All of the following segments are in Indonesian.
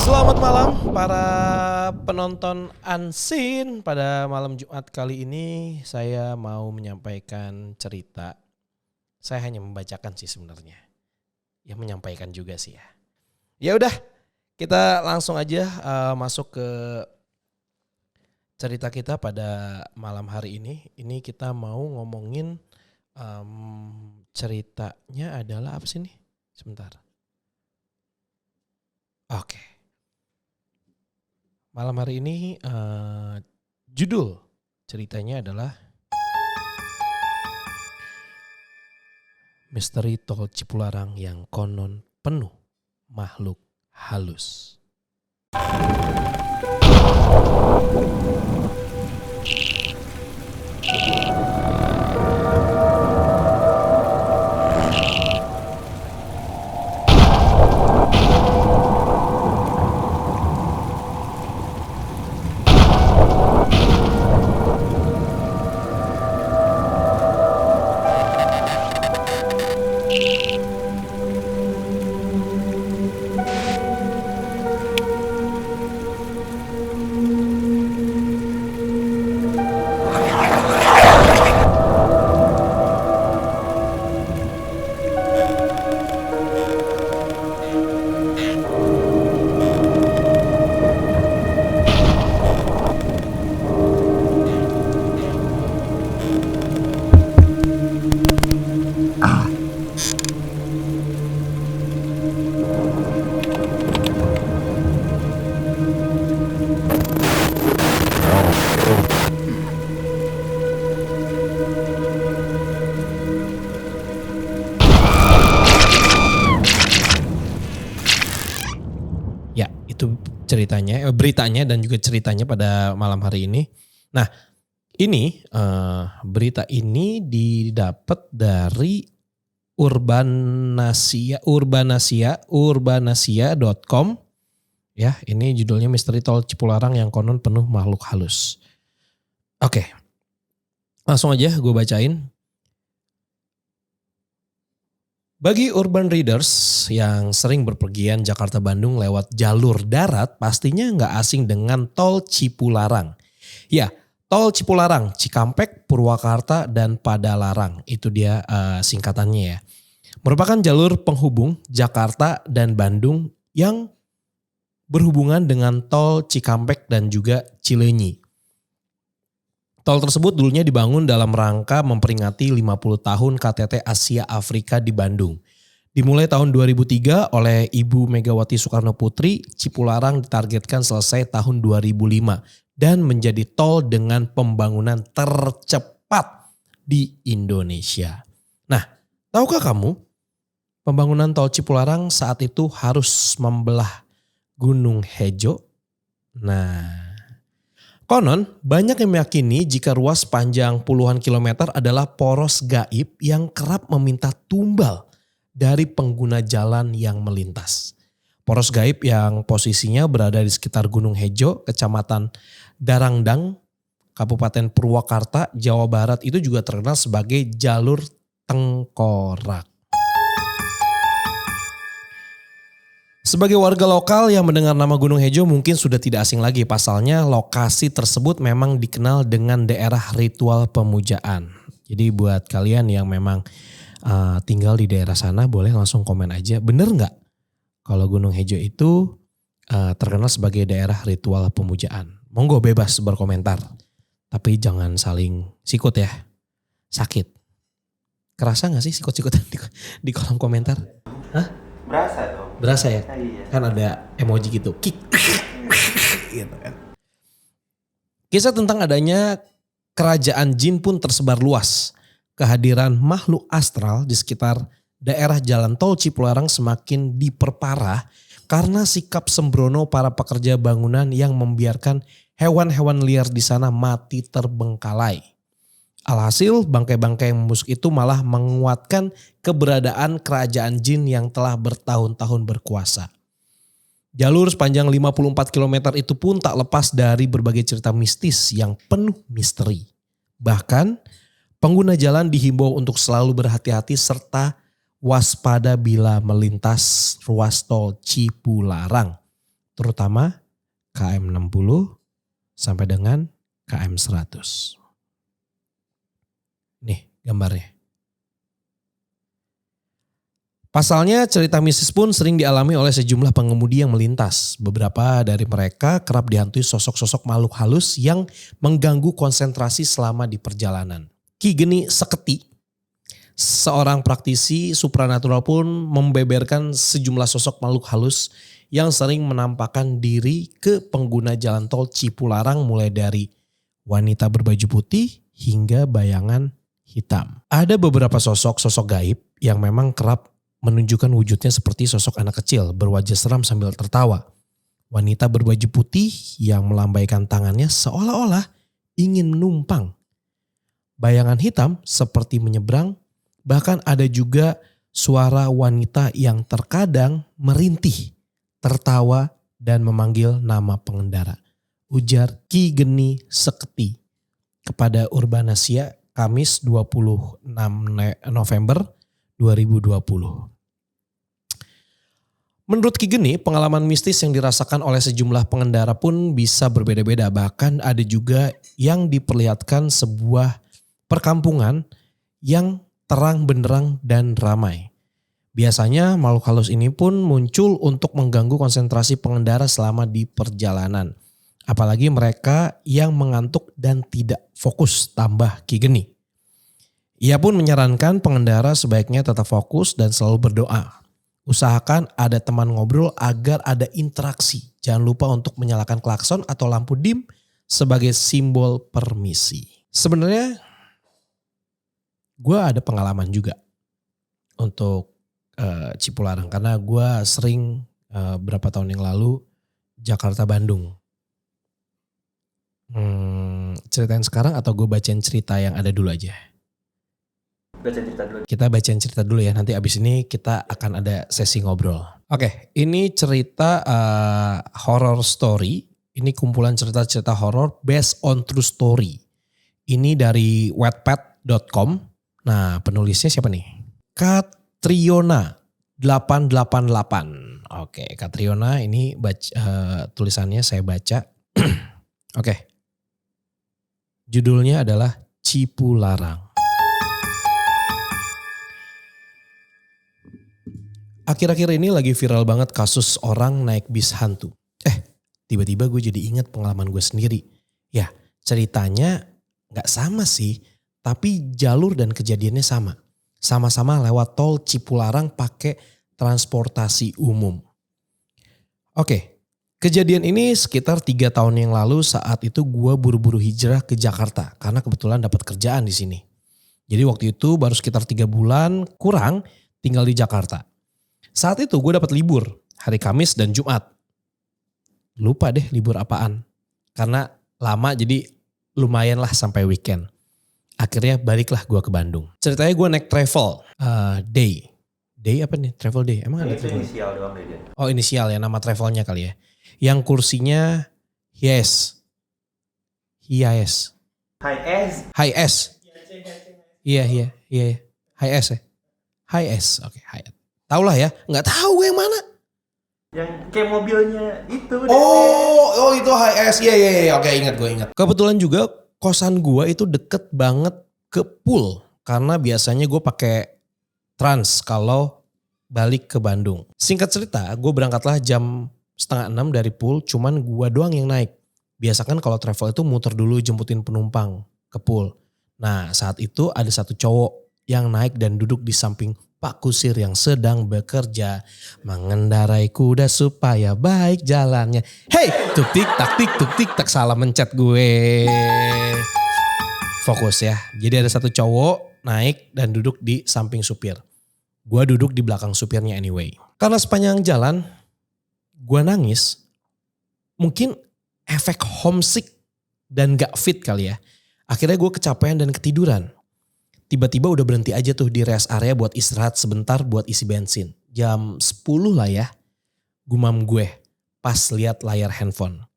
Selamat malam para penonton unseen. Pada malam Jumat kali ini saya mau menyampaikan cerita. Saya hanya membacakan sih sebenarnya. Ya menyampaikan juga sih ya. Ya udah, kita langsung aja masuk ke cerita kita pada malam hari ini. Ini kita mau ngomongin ceritanya adalah apa sih nih? Sebentar. Oke. Malam hari ini judul ceritanya adalah Misteri Tol Cipularang yang konon penuh makhluk halus. Ya, itu ceritanya, beritanya dan juga ceritanya pada malam hari ini. Nah, ini berita ini didapat dari urbanasia.com. Ya, ini judulnya Misteri Tol Cipularang yang konon penuh makhluk halus. Oke, langsung aja gue bacain. Bagi urban readers yang sering berpergian Jakarta-Bandung lewat jalur darat, pastinya nggak asing dengan Tol Cipularang. Ya, Tol Cipularang, Cikampek, Purwakarta, dan Padalarang. Itu dia singkatannya ya. Merupakan jalur penghubung Jakarta dan Bandung yang berhubungan dengan Tol Cikampek dan juga Cileunyi. Tol tersebut dulunya dibangun dalam rangka memperingati 50 tahun KTT Asia Afrika di Bandung. Dimulai tahun 2003 oleh Ibu Megawati Soekarno Putri, Cipularang ditargetkan selesai tahun 2005 dan menjadi tol dengan pembangunan tercepat di Indonesia. Nah, tahukah kamu pembangunan tol Cipularang saat itu harus membelah Gunung Hejo? Nah, konon banyak yang meyakini jika ruas panjang puluhan kilometer adalah poros gaib yang kerap meminta tumbal dari pengguna jalan yang melintas. Poros gaib yang posisinya berada di sekitar Gunung Hejo, Kecamatan Darangdang, Kabupaten Purwakarta, Jawa Barat itu juga terkenal sebagai jalur tengkorak. Sebagai warga lokal yang mendengar nama Gunung Hejo mungkin sudah tidak asing lagi. Pasalnya lokasi tersebut memang dikenal dengan daerah ritual pemujaan. Jadi buat kalian yang memang tinggal di daerah sana boleh langsung komen aja. Bener nggak kalau Gunung Hejo itu terkenal sebagai daerah ritual pemujaan? Monggo bebas berkomentar. Tapi jangan saling sikut ya. Sakit. Kerasa gak sih sikut-sikutan di kolom komentar? Hah? Berasa dong. Berasa ya? Iya. Kan ada emoji gitu. Kik. Gitu kan. Kisah tentang adanya kerajaan jin pun tersebar luas. Kehadiran makhluk astral di sekitar daerah jalan tol Cipularang semakin diperparah karena sikap sembrono para pekerja bangunan yang membiarkan hewan-hewan liar di sana mati terbengkalai. Alhasil bangkai-bangkai yang membusuk itu malah menguatkan keberadaan kerajaan jin yang telah bertahun-tahun berkuasa. Jalur sepanjang 54 km itu pun tak lepas dari berbagai cerita mistis yang penuh misteri. Bahkan pengguna jalan dihimbau untuk selalu berhati-hati serta waspada bila melintas ruas tol Cipularang. terutama KM 60 sampai dengan KM 100. Nih gambarnya. Pasalnya cerita mistis pun sering dialami oleh sejumlah pengemudi yang melintas. Beberapa dari mereka kerap dihantui sosok-sosok makhluk halus yang mengganggu konsentrasi selama di perjalanan. Ki Geni Seketi, seorang praktisi supranatural pun membeberkan sejumlah sosok makhluk halus yang sering menampakkan diri ke pengguna jalan tol Cipularang mulai dari wanita berbaju putih hingga bayangan hitam. Ada beberapa sosok gaib yang memang kerap menunjukkan wujudnya seperti sosok anak kecil berwajah seram sambil tertawa. Wanita berbaju putih yang melambaikan tangannya seolah-olah ingin menumpang. Bayangan hitam seperti menyeberang, bahkan ada juga suara wanita yang terkadang merintih, tertawa dan memanggil nama pengendara. Ujar Ki Geni Seketi kepada Urbanasia Kamis 26 November 2020. Menurut Ki Geni, pengalaman mistis yang dirasakan oleh sejumlah pengendara pun bisa berbeda-beda. Bahkan ada juga yang diperlihatkan sebuah perkampungan yang terang benderang dan ramai. Biasanya makhluk halus ini pun muncul untuk mengganggu konsentrasi pengendara selama di perjalanan. Apalagi mereka yang mengantuk dan tidak fokus, tambah Ki Geni. Ia pun menyarankan pengendara sebaiknya tetap fokus dan selalu berdoa. Usahakan ada teman ngobrol agar ada interaksi. Jangan lupa untuk menyalakan klakson atau lampu dim sebagai simbol permisi. Sebenarnya gue ada pengalaman juga untuk Cipularang. Karena gue sering berapa tahun yang lalu Jakarta Bandung. Ceritain sekarang atau gue bacain cerita yang ada dulu aja? Kita bacain cerita dulu ya, nanti abis ini kita akan ada sesi ngobrol. Oke, ini cerita horror story. Ini kumpulan cerita-cerita horror based on true story. Ini dari wattpad.com. Nah, penulisnya siapa nih? Katriona 888. Oke, Katriona ini tulisannya saya baca. Oke. Judulnya adalah Cipularang. Akhir-akhir ini lagi viral banget kasus orang naik bis hantu. Tiba-tiba gue jadi ingat pengalaman gue sendiri. Ya, ceritanya gak sama sih, tapi jalur dan kejadiannya sama. Sama-sama lewat tol Cipularang pakai transportasi umum. Oke, kejadian ini sekitar 3 tahun yang lalu. Saat itu gue buru-buru hijrah ke Jakarta karena kebetulan dapat kerjaan di sini. Jadi waktu itu baru sekitar 3 bulan kurang tinggal di Jakarta. Saat itu gue dapat libur hari Kamis dan Jumat. Lupa deh libur apaan. Karena lama jadi lumayan lah sampai weekend. Akhirnya baliklah gue ke Bandung. Ceritanya gue naik travel day. Day apa nih? Travel day. Emang ada travel? Inisial doang deh. Oh inisial ya, nama travelnya kali ya. Yang kursinya HIS. HIS. HIS. Iya. HIS ya. HIS. Oke, HIS. Tahu lah ya, nggak tahu gue yang mana. Yang kayak mobilnya itu. Oh itu HS. Iya. Oke, gue ingat. Kebetulan juga kosan gue itu deket banget ke pool. Karena biasanya gue pakai trans kalau balik ke Bandung. Singkat cerita, gue berangkatlah jam 5:30 dari pool. Cuman gue doang yang naik. Biasa kan kalau travel itu muter dulu jemputin penumpang ke pool. Nah saat itu ada satu cowok yang naik dan duduk di samping Pak Kusir yang sedang bekerja mengendarai kuda supaya baik jalannya. Hey, tuk tik tak salah mencet gue. Fokus ya. Jadi ada satu cowok naik dan duduk di samping supir. Gue duduk di belakang supirnya anyway. Karena sepanjang jalan gue nangis. Mungkin efek homesick dan gak fit kali ya. Akhirnya gue kecapean dan ketiduran. Tiba-tiba udah berhenti aja tuh di rest area buat istirahat sebentar buat isi bensin. Jam 10 lah ya, gumam gue pas lihat layar handphone.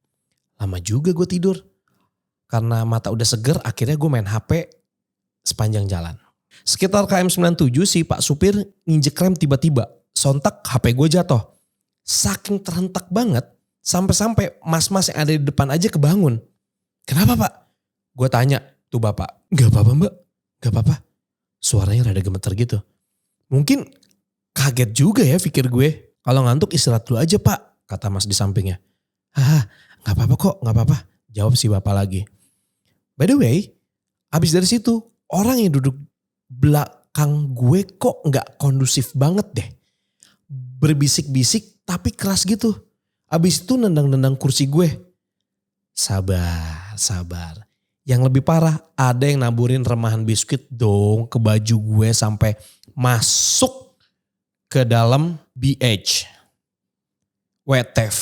Lama juga gue tidur. Karena mata udah seger akhirnya gue main HP sepanjang jalan. Sekitar KM 97 si Pak Supir nginjek rem tiba-tiba. Sontak HP gue jatuh. Saking terhentak banget Sampai-sampai mas-mas yang ada di depan aja kebangun. Kenapa Pak? Gue tanya tuh bapak. Gak apa-apa Mbak, gak apa-apa. Suaranya rada gemeter gitu. Mungkin kaget juga ya pikir gue. Kalau ngantuk istirahat dulu aja Pak, kata mas di sampingnya. Gak apa-apa kok, gak apa-apa. Jawab si bapak lagi. By the way, abis dari situ orang yang duduk belakang gue kok gak kondusif banget deh. Berbisik-bisik tapi keras gitu. Abis itu nendang-nendang kursi gue. Sabar. Yang lebih parah ada yang naburin remahan biskuit dong ke baju gue sampai masuk ke dalam BH. WTF.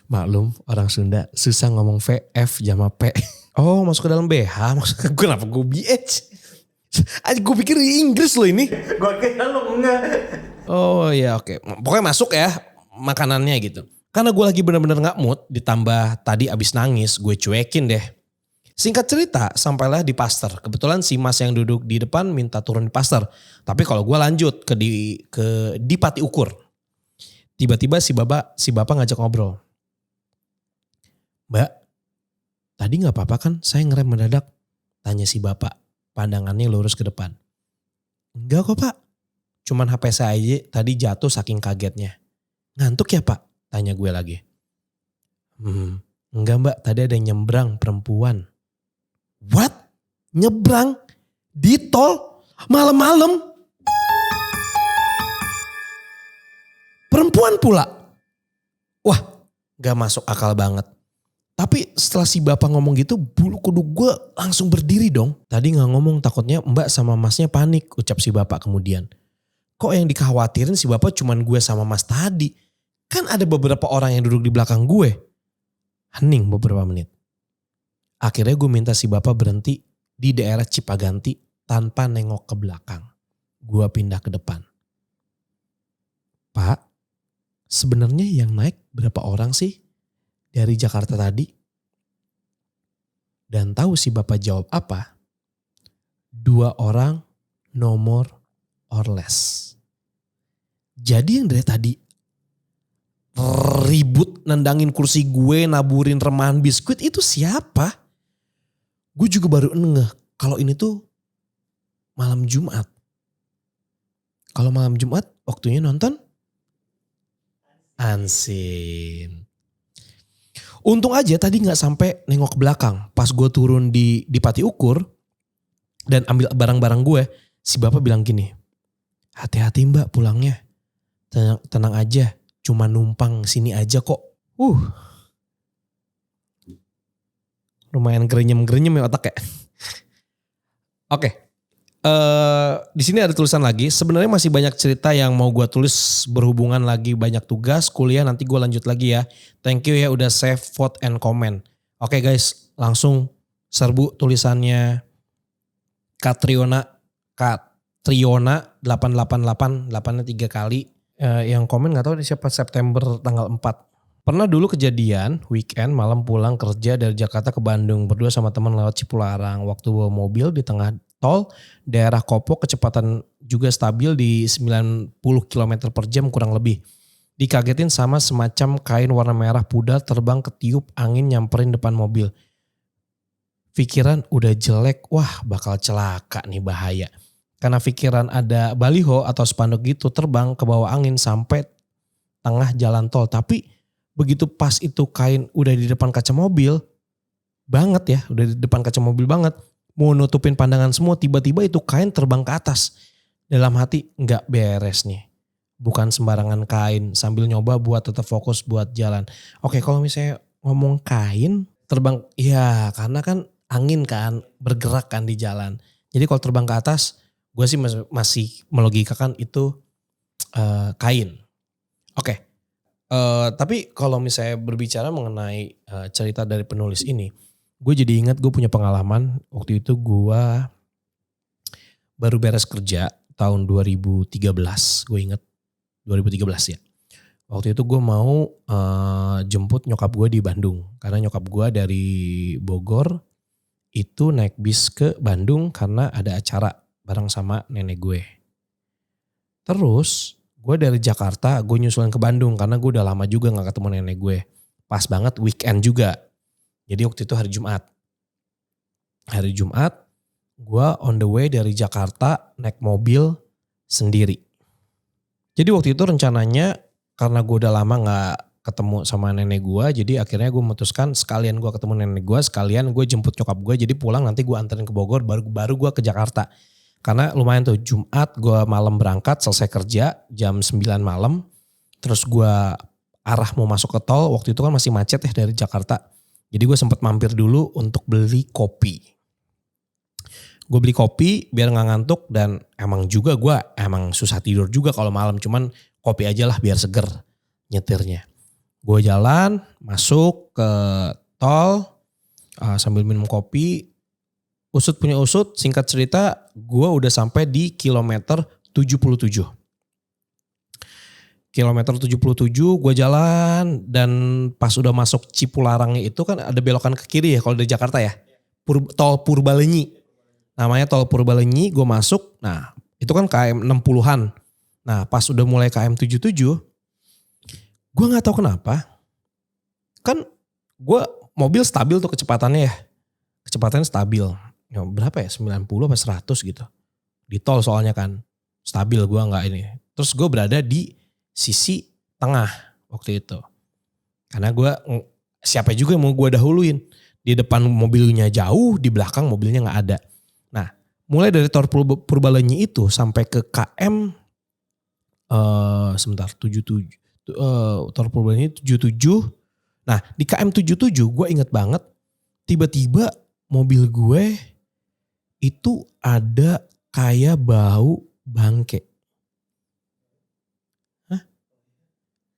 Maklum orang Sunda susah ngomong VF sama P. Oh masuk ke dalam BH, maksudnya kenapa gue BH? Gue pikir di Inggris loh ini. Gue kira lo enggak. Oh ya oke. Pokoknya masuk ya makanannya gitu. Karena gue lagi bener-bener gak mood, ditambah tadi abis nangis gue cuekin deh. Singkat cerita sampailah di Pasteur. Kebetulan si mas yang duduk di depan minta turun di Pasteur. Tapi kalau gue lanjut ke di Pati Ukur. Tiba-tiba si bapak ngajak ngobrol. Mbak, tadi gak apa-apa kan saya ngerem mendadak? Tanya si bapak, pandangannya lurus ke depan. Enggak kok Pak, cuman HP saya aja tadi jatuh saking kagetnya. Ngantuk ya Pak? Tanya gue lagi. Enggak Mbak, tadi ada yang nyebrang perempuan. What? Nyebrang? Di tol? Malam-malam? Perempuan pula? Wah, gak masuk akal banget. Tapi setelah si bapak ngomong gitu, bulu kuduk gue langsung berdiri dong. Tadi gak ngomong takutnya mbak sama masnya panik, ucap si bapak kemudian. Kok yang dikhawatirin si bapak cuman gue sama mas tadi? Kan ada beberapa orang yang duduk di belakang gue. Hening beberapa menit. Akhirnya gue minta si bapak berhenti di daerah Cipaganti tanpa nengok ke belakang. Gue pindah ke depan. Pak, sebenarnya yang naik berapa orang sih dari Jakarta tadi? Dan tahu si bapak jawab apa? 2 orang, no more or less. Jadi yang dari tadi ribut nendangin kursi gue, naburin remahan biskuit itu siapa? Gue juga baru ngeh kalau ini tuh malam Jumat. Kalau malam Jumat waktunya nonton Ansin. Untung aja tadi gak sampai nengok ke belakang. Pas gue turun di Pati Ukur dan ambil barang-barang gue, si bapak bilang gini, hati-hati mbak pulangnya. Tenang aja. Cuma numpang sini aja kok. Lumayan gerenyem-gerenyem ya otak ya. Oke. Di sini ada tulisan lagi. Sebenarnya masih banyak cerita yang mau gue tulis berhubungan lagi banyak tugas, kuliah. Nanti gue lanjut lagi ya. Thank you ya udah save, vote, and comment. Oke guys, langsung serbu tulisannya Katriona 888, 8-nya 3 kali. Yang komen gak tahu siapa, September tanggal 4. Pernah dulu kejadian weekend malam pulang kerja dari Jakarta ke Bandung. Berdua sama teman lewat Cipularang. Waktu bawa mobil di tengah tol daerah Kopo, kecepatan juga stabil di 90 km per jam kurang lebih. Dikagetin sama semacam kain warna merah pudar terbang ketiup angin nyamperin depan mobil. Pikiran udah jelek, wah bakal celaka nih, bahaya. Karena pikiran ada baliho atau spanduk gitu terbang ke bawah angin sampai tengah jalan tol. Tapi begitu pas itu kain udah di depan kaca mobil banget ya, udah di depan kaca mobil banget. Mau nutupin pandangan semua, tiba-tiba itu kain terbang ke atas. Dalam hati gak beres nih. Bukan sembarangan kain, sambil nyoba buat tetap fokus buat jalan. Oke, kalau misalnya ngomong kain terbang, ya karena kan angin kan bergerak kan di jalan. Jadi kalau terbang ke atas, gue sih masih melogikakan itu kain. Oke. Tapi kalau misalnya berbicara mengenai cerita dari penulis ini, gue jadi ingat gue punya pengalaman. Waktu itu gue baru beres kerja tahun 2013. Gue ingat 2013 ya. Waktu itu gue mau jemput nyokap gue di Bandung. Karena nyokap gue dari Bogor itu naik bis ke Bandung karena ada acara bareng sama nenek gue. Terus gue dari Jakarta gue nyusulin ke Bandung karena gue udah lama juga gak ketemu nenek gue. Pas banget weekend juga. Jadi waktu itu hari Jumat. Hari Jumat gue on the way dari Jakarta naik mobil sendiri. Jadi waktu itu rencananya karena gue udah lama gak ketemu sama nenek gue. Jadi akhirnya gue memutuskan sekalian gue ketemu nenek gue, sekalian gue jemput nyokap gue. Jadi pulang nanti gue anterin ke Bogor baru gue ke Jakarta. Karena lumayan tuh Jumat gue malam berangkat selesai kerja jam 9 malam. Terus gue arah mau masuk ke tol, waktu itu kan masih macet ya dari Jakarta. Jadi gue sempat mampir dulu untuk beli kopi. Gue beli kopi biar gak ngantuk dan emang juga gue emang susah tidur juga kalau malam. Cuman kopi aja lah biar seger nyetirnya. Gue jalan masuk ke tol sambil minum kopi. Usut punya usut, singkat cerita gue udah sampai di kilometer 77. Kilometer 77 gue jalan dan pas udah masuk Cipularangnya itu kan ada belokan ke kiri ya kalau dari Jakarta ya. Tol Purbalenyi. Namanya tol Purbalenyi, gue masuk, nah itu kan KM 60-an. Nah pas udah mulai KM 77, gue gak tahu kenapa. Kan gue mobil stabil tuh kecepatannya ya. Kecepatannya stabil. Ya, berapa ya 90 apa 100 gitu. Di tol soalnya kan stabil gue gak ini. Terus gue berada di sisi tengah waktu itu. Karena gue siapa juga yang mau gue dahuluin. Di depan mobilnya jauh, di belakang mobilnya gak ada. Nah mulai dari tol Purbalenyi itu sampai ke KM 77. Tol Purbalenyi 77. Nah di KM 77 gue inget banget tiba-tiba mobil gue itu ada kayak bau bangke. Hah?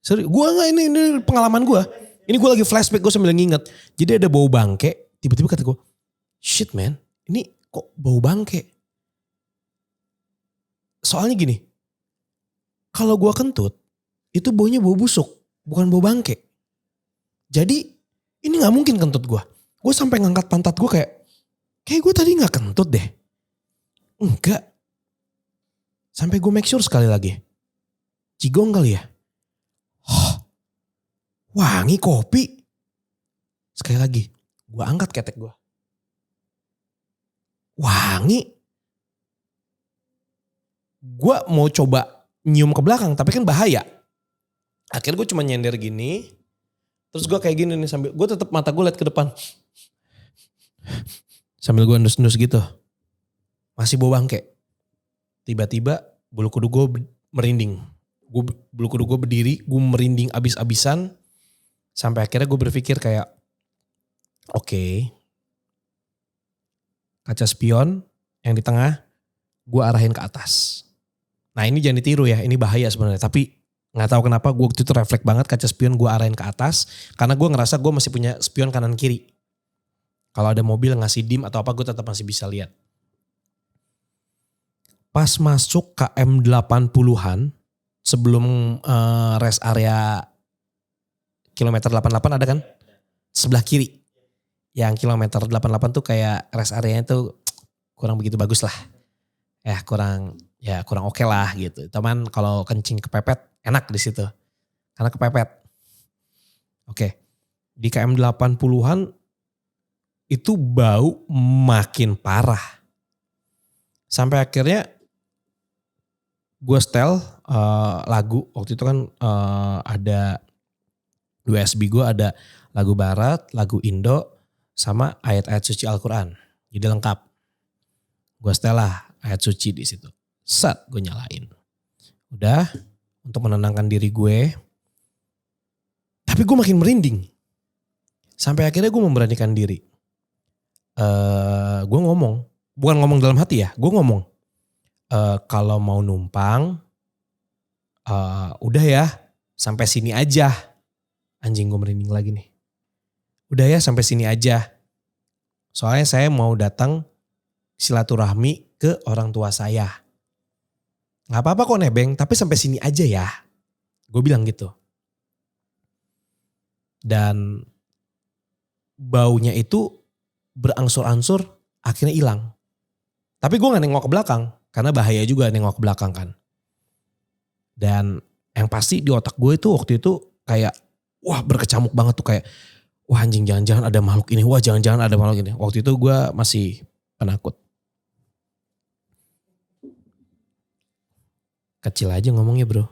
Sorry, gue gak ini pengalaman gue. Ini gue lagi flashback, gue sambil nginget. Jadi ada bau bangke, tiba-tiba kata gue, shit man, ini kok bau bangke? Soalnya gini, kalau gue kentut, itu baunya bau busuk, bukan bau bangke. Jadi ini gak mungkin kentut gue. Gue sampai ngangkat pantat gue kayak gue tadi gak kentut deh. Enggak. Sampai gue make sure sekali lagi. Cigong kali ya. Wangi kopi. Sekali lagi. Gue angkat ketek gue. Wangi. Gue mau coba nyium ke belakang tapi kan bahaya. Akhirnya gue cuma nyender gini. Terus gue kayak gini nih sambil. Gue tetap mata gue liat ke depan. Sambil gue endus-endus gitu. Masih bau bangke. Tiba-tiba bulu kuduk gue merinding. Bulu kuduk gue berdiri, gue merinding abis-abisan. Sampai akhirnya gue berpikir kayak, oke, kaca spion yang di tengah gue arahin ke atas. Nah ini jangan ditiru ya, ini bahaya sebenarnya. Tapi gak tahu kenapa gue waktu itu refleks banget kaca spion gue arahin ke atas. Karena gue ngerasa gue masih punya spion kanan kiri. Kalau ada mobil ngasih dim atau apa gue tetap masih bisa lihat. Pas masuk KM 80-an sebelum rest area kilometer 88 ada kan? Sebelah kiri. Yang kilometer 88 tuh kayak rest areanya tuh kurang begitu bagus lah. Kurang oke lah gitu. Teman kalau kencing kepepet enak di situ. Karena kepepet. Oke. Di KM 80-an itu bau makin parah. Sampai akhirnya gue setel lagu. Waktu itu kan ada USB gue ada lagu barat, lagu Indo, sama ayat-ayat suci Al-Quran. Jadi lengkap. Gue setel lah ayat suci di situ. Set gue nyalain. Udah untuk menenangkan diri gue. Tapi gue makin merinding. Sampai akhirnya gue memberanikan diri. Gue ngomong, bukan ngomong dalam hati ya, gue ngomong kalau mau numpang udah ya sampai sini aja. Anjing gue merinding lagi nih. Udah ya sampai sini aja. Soalnya saya mau datang silaturahmi ke orang tua saya. Gak apa-apa kok nebeng, tapi sampai sini aja ya. Gue bilang gitu. Dan baunya itu berangsur-angsur akhirnya hilang. Tapi gue gak nengok ke belakang. Karena bahaya juga nengok ke belakang kan. Dan yang pasti di otak gue itu waktu itu kayak wah berkecamuk banget tuh kayak wah anjing jangan-jangan ada makhluk ini, wah jangan-jangan ada makhluk ini. Waktu itu gue masih penakut. Kecil aja ngomongnya bro.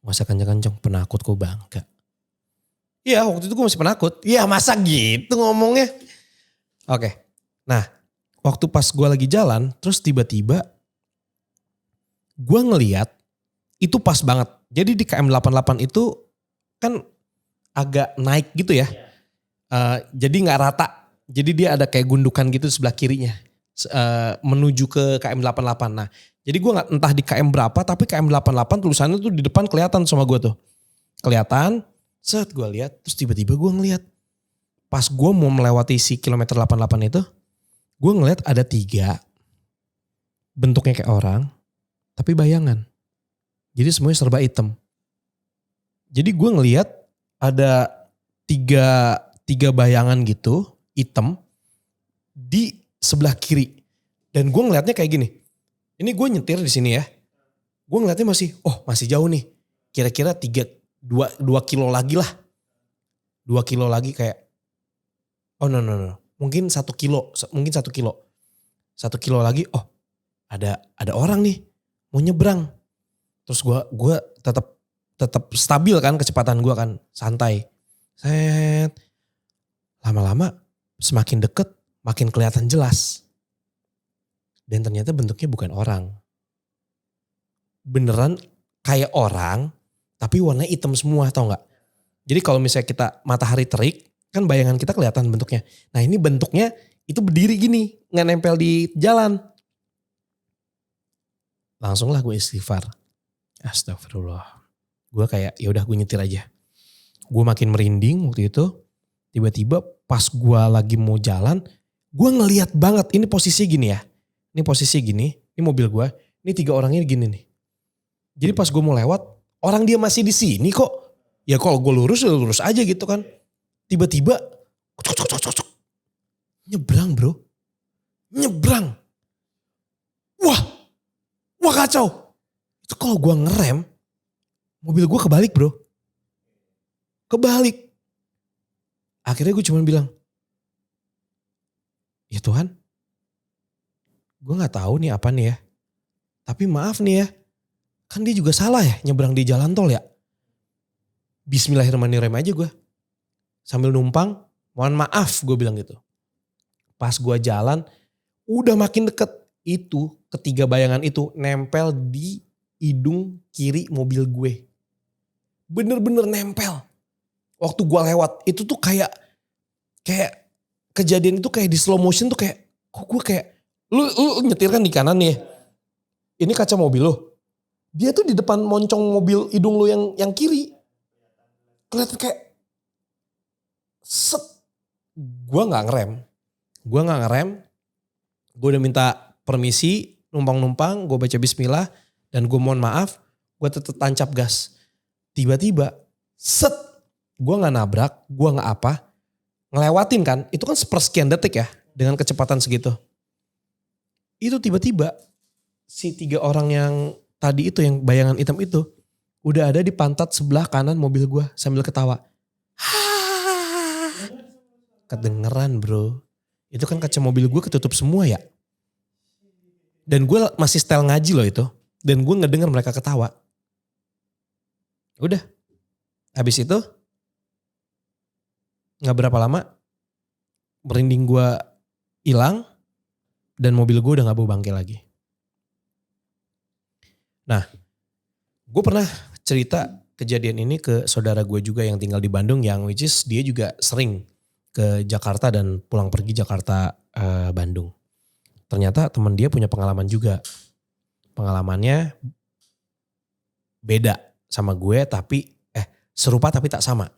Gak usah kencang-kencang, penakut kok bangga. Iya waktu itu gue masih penakut. Iya masa gitu ngomongnya. Oke. Nah waktu pas gue lagi jalan terus tiba-tiba gue ngeliat itu pas banget. Jadi di KM 88 itu kan agak naik gitu ya. Jadi gak rata. Jadi dia ada kayak gundukan gitu sebelah kirinya. Menuju ke KM 88. Nah jadi gue gak entah di KM berapa tapi KM 88 tulisannya tuh di depan kelihatan sama gue tuh. Kelihatan. Set gue lihat terus tiba-tiba gue ngeliat. Pas gue mau melewati si kilometer 88 itu. Gue ngeliat ada 3. Bentuknya kayak orang. Tapi bayangan. Jadi semuanya serba hitam. Jadi gue ngeliat ada 3 bayangan gitu. Hitam. Di sebelah kiri. Dan gue ngeliatnya kayak gini. Ini gue nyetir di sini ya. Gue ngeliatnya masih jauh nih. Kira-kira 2 kilo lagi lah. 2 kilo lagi kayak. Oh no. Mungkin 1 kilo. 1 kilo lagi. Oh ada orang nih. Mau nyebrang. Terus gue tetap stabil kan kecepatan gue kan. Santai. Set. Lama-lama semakin deket makin kelihatan jelas. Dan ternyata bentuknya bukan orang. Beneran kayak orang tapi warnanya hitam semua tau gak? Jadi kalau misalnya kita matahari terik kan bayangan kita kelihatan bentuknya. Nah ini bentuknya itu berdiri gini gak nempel di jalan. Langsunglah gue istighfar. Astagfirullah. Gue kayak yaudah gue nyetir aja. Gue makin merinding waktu itu. Tiba-tiba pas gue lagi mau jalan. Gue ngeliat banget ini posisinya gini ya. Ini posisi gini. Ini mobil gue. Ini 3 orangnya gini nih. Jadi pas gue mau lewat. Orang dia masih di sini kok. Ya kalau gue lurus aja gitu kan. Tiba-tiba. Nyebrang bro. Nyebrang. Wah kacau. Itu kalau gue ngerem. Mobil gue kebalik bro. Kebalik. Akhirnya gue cuma bilang. Ya Tuhan. Gue gak tahu nih apa nih ya. Tapi maaf nih ya. Kan dia juga salah ya nyebrang di jalan tol ya. Bismillahirrahmanirrahim aja gue. Sambil numpang. Mohon maaf gue bilang gitu. Pas gue jalan. Udah makin deket. Itu 3 bayangan itu nempel di hidung kiri mobil gue. Bener-bener nempel. Waktu gue lewat itu tuh kayak kejadian itu kayak di slow motion tuh kayak. Kok gue kayak. Lu nyetir kan di kanan nih. Ini kaca mobil lu. Dia tuh di depan moncong mobil hidung lu yang kiri. Kelihatan kayak set. Gue gak ngerem. Gue udah minta permisi. Numpang-numpang. Gue baca bismillah. Dan gue mohon maaf. Gue tetap tancap gas. Tiba-tiba. Set. Gue gak nabrak. Gue gak apa. Ngelewatin kan. Itu kan sepersekian detik ya. Dengan kecepatan segitu. Itu tiba-tiba. Si 3 orang yang tadi itu yang bayangan hitam itu. Udah ada di pantat sebelah kanan mobil gue sambil ketawa. Kedengeran bro. Itu kan kaca mobil gue ketutup semua ya. Dan gue masih style ngaji loh itu. Dan gue ngedenger mereka ketawa. Udah. Habis itu. Gak berapa lama. Merinding gue hilang. Dan mobil gue udah gak bau bangkai lagi. Nah, gue pernah cerita kejadian ini ke saudara gue juga yang tinggal di Bandung, yang which is dia juga sering ke Jakarta dan pulang pergi Jakarta Bandung. Ternyata teman dia punya pengalaman juga. Pengalamannya beda sama gue tapi serupa tapi tak sama.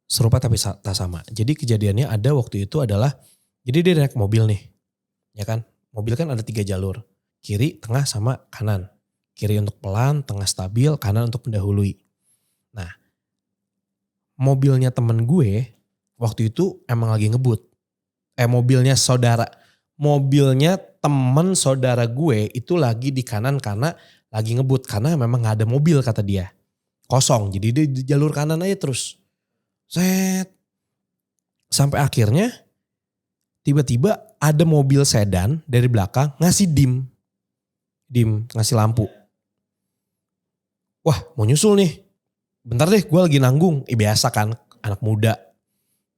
Serupa tapi tak sama. Jadi kejadiannya ada waktu itu adalah, jadi dia naik mobil nih, ya kan? Mobil kan ada 3 jalur. Kiri, tengah, sama kanan. Kiri untuk pelan, tengah stabil, kanan untuk mendahului. Nah, mobilnya temen gue waktu itu emang lagi ngebut. Mobilnya temen saudara gue itu lagi di kanan karena lagi ngebut karena memang gak ada mobil kata dia. Kosong, jadi dia di jalur kanan aja terus. Set. Sampai akhirnya tiba-tiba ada mobil sedan dari belakang ngasih dim, ngasih lampu. Wah mau nyusul nih, bentar deh gue lagi nanggung. Biasa kan anak muda,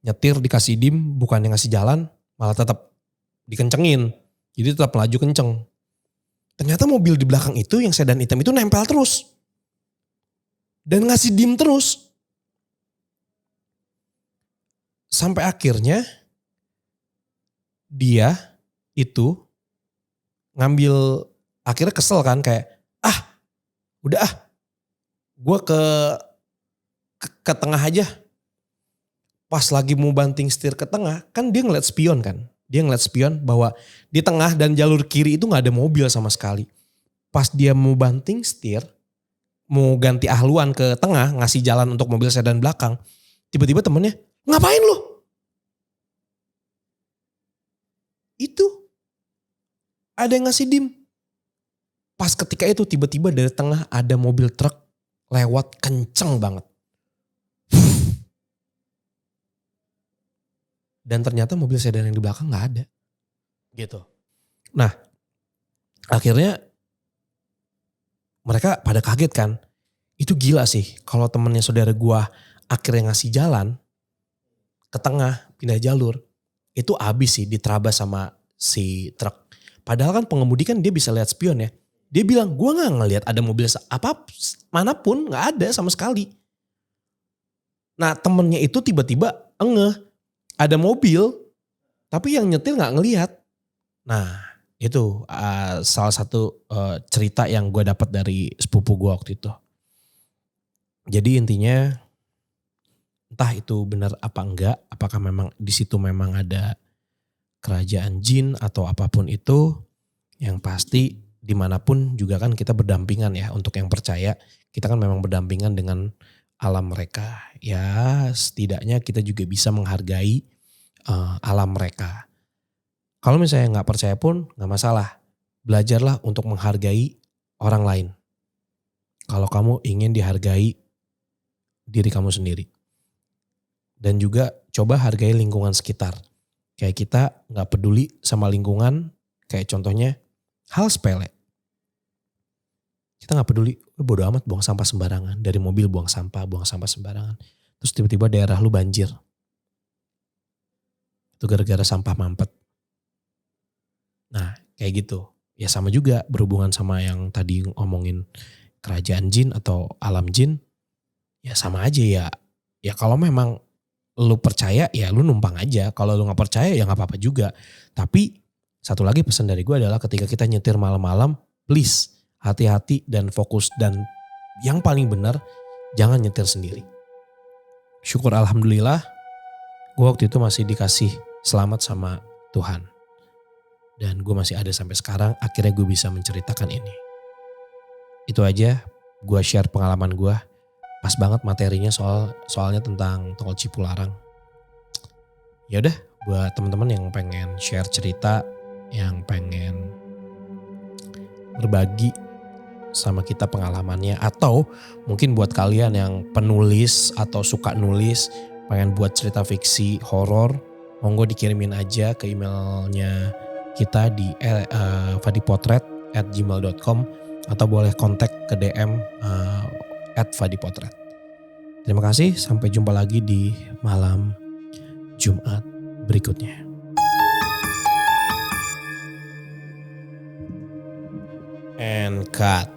nyetir dikasih dim bukannya ngasih jalan malah tetap dikencengin. Jadi tetap melaju kenceng. Ternyata mobil di belakang itu yang sedan hitam itu nempel terus. Dan ngasih dim terus. Sampai akhirnya dia itu ngambil, akhirnya kesel kan kayak udah gue ke tengah aja. Pas lagi mau banting setir ke tengah kan dia ngeliat spion kan. Dia ngeliat spion bahwa di tengah dan jalur kiri itu gak ada mobil sama sekali. Pas dia mau banting setir, mau ganti ahluan ke tengah, ngasih jalan untuk mobil sedan belakang. Tiba-tiba temennya, ngapain lu? Itu ada yang ngasih dim. Pas ketika itu tiba-tiba dari tengah ada mobil truk lewat kenceng banget. Dan ternyata mobil sedan yang di belakang gak ada. Gitu. Nah akhirnya mereka pada kaget kan. Itu gila sih kalau temennya saudara gua akhirnya ngasih jalan ke tengah pindah jalur. Itu abis sih diterabas sama si truk. Padahal kan pengemudi kan dia bisa lihat spion ya. Dia bilang gua gak ngelihat ada mobil apa manapun, gak ada sama sekali. Nah temennya itu tiba-tiba ada mobil tapi yang nyetir gak ngelihat. Nah itu salah satu cerita yang gue dapat dari sepupu gue waktu itu. Jadi intinya entah itu benar apa enggak, apakah memang di situ memang ada kerajaan jin atau apapun itu, yang pasti dimanapun juga kan kita berdampingan ya. Untuk yang percaya kita kan memang berdampingan dengan alam mereka. Ya setidaknya kita juga bisa menghargai alam mereka. Kalau misalnya gak percaya pun gak masalah. Belajarlah untuk menghargai orang lain. Kalau kamu ingin dihargai diri kamu sendiri. Dan juga coba hargai lingkungan sekitar. Kayak kita gak peduli sama lingkungan. Kayak contohnya hal sepele. Kita gak peduli, bodo amat buang sampah sembarangan. Dari mobil buang sampah sembarangan. Terus tiba-tiba daerah lu banjir. Itu gara-gara sampah mampet. Nah kayak gitu. Ya sama juga berhubungan sama yang tadi ngomongin kerajaan jin atau alam jin. Ya sama aja ya. Ya kalau memang lu percaya ya lu numpang aja. Kalau lu gak percaya ya gak apa-apa juga. Tapi satu lagi pesan dari gue adalah ketika kita nyetir malam-malam, please hati-hati dan fokus. Dan yang paling benar jangan nyetir sendiri. Syukur alhamdulillah gue waktu itu masih dikasih selamat sama Tuhan. Dan gue masih ada sampai sekarang, akhirnya gue bisa menceritakan ini. Itu aja, gue share pengalaman gue. Pas banget materinya soalnya tentang tol Cipularang. Ya udah, buat teman-teman yang pengen share cerita, yang pengen berbagi sama kita pengalamannya, atau mungkin buat kalian yang penulis atau suka nulis, pengen buat cerita fiksi horor, monggo dikirimin aja ke emailnya kita di fadipotret@gmail.com atau boleh kontak ke DM @fadipotret. Terima kasih, sampai jumpa lagi di malam Jumat berikutnya. And cut.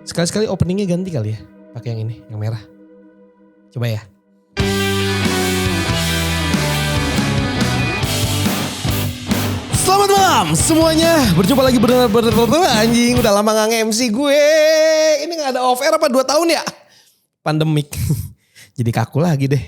Sekali-sekali openingnya ganti kali ya. Pakai yang ini, yang merah. Coba ya. Selamat malam semuanya. Berjumpa lagi anjing. Udah lama gak nge-MC gue. Ini gak ada off air apa 2 tahun ya? Pandemik. Jadi kaku lagi deh.